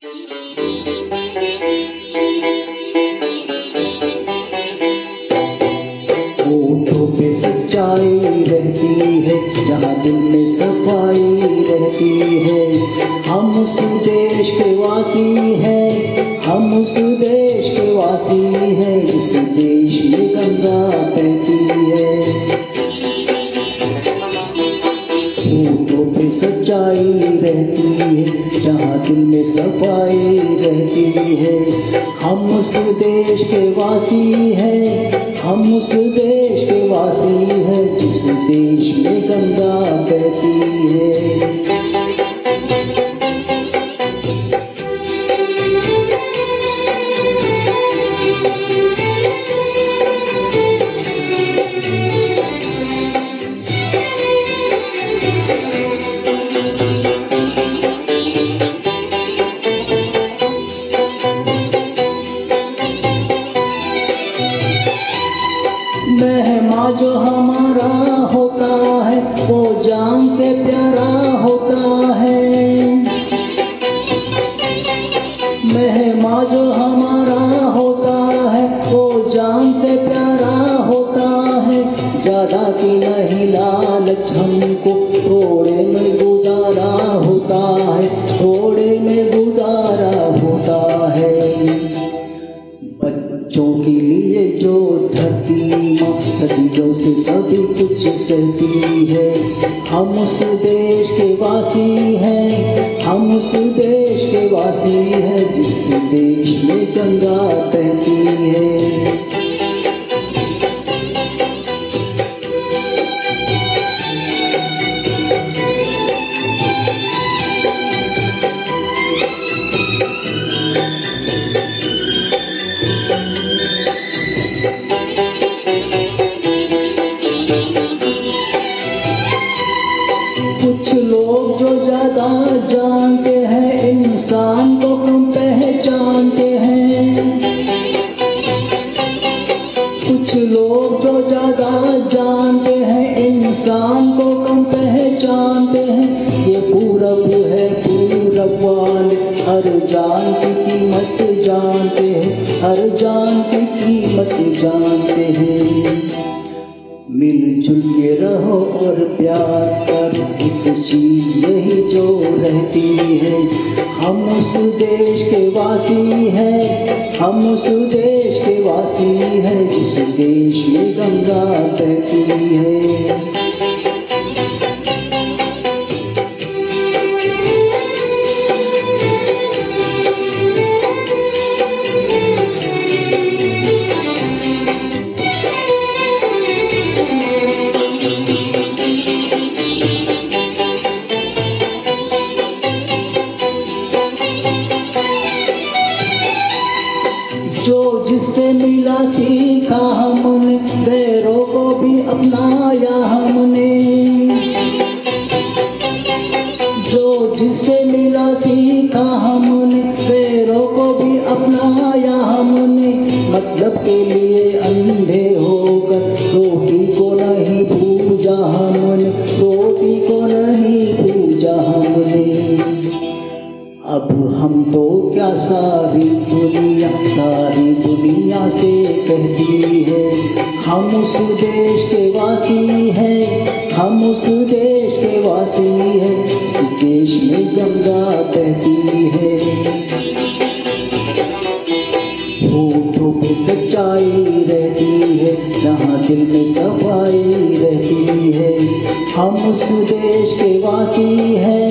होठों पे सच्चाई रहती है, जहाँ दिल में सफाई रहती है। हम उस देश के वासी हैं, हम उस देश के वासी हैं, जिस देश में गंगा बहती है। होठों पे सच्चाई रहती है, जहाँ दिल में सफाई रहती है। हम उस देश के वासी हैं, हम उस देश के वासी हैं, जिस देश में गंगा बहती है। मेहमा जो हमारा होता है, वो जान से प्यारा होता है। मेहमा जो हमारा होता है, वो जान से प्यारा होता है। ज्यादा की नहीं लालच हमको, थोड़े में गुजारा होता है, थोड़े में गुजारा होता है। बच्चों के लिए जो धरती माँ सदियों से सभी कुछ सहती है। हम उस देश के वासी हैं, हम उस देश के वासी हैं, जिस देश में गंगा बहती है। कुछ लोग जो ज्यादा जानते हैं, इंसान को कम पहचानते हैं। कुछ लोग जो ज्यादा जानते हैं, इंसान को कम पहचानते हैं। ये पूरब है, पूरब वाले हर जान की कीमत जानते हैं, हर जान की कीमत जानते हैं। मिलजुल के रहो और प्यार कर, एक चीज यही जो रहती है। हम उस देश के वासी हैं, हम उस देश के वासी हैं, जिस देश में गंगा बहती है। जो जिससे मिला सीखा हमने, गैरों को भी अपनाया हमने। जो जिससे मिला सीखा हमने, गैरों को भी अपनाया हमने। मतलब के लिए अंधे होकर रोटी को नहीं पूजा हमने, रोटी को नहीं पूजा हमने। अब हम तो क्या सारी दुनिया से कहती है। हम उस देश के वासी हैं, हम उस देश के वासी हैं, इस देश में गंगा बहती है। होठों पे सच्चाई रहती है, जहाँ दिल में सफाई रहती है। हम उस देश के वासी हैं,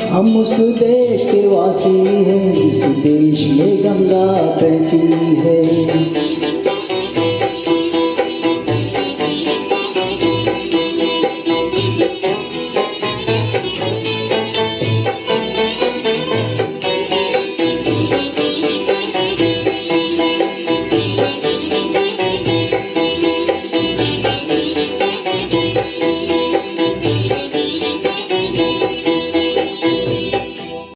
हम उस देश के वासी हैं, जिस देश में गंगा बहती है।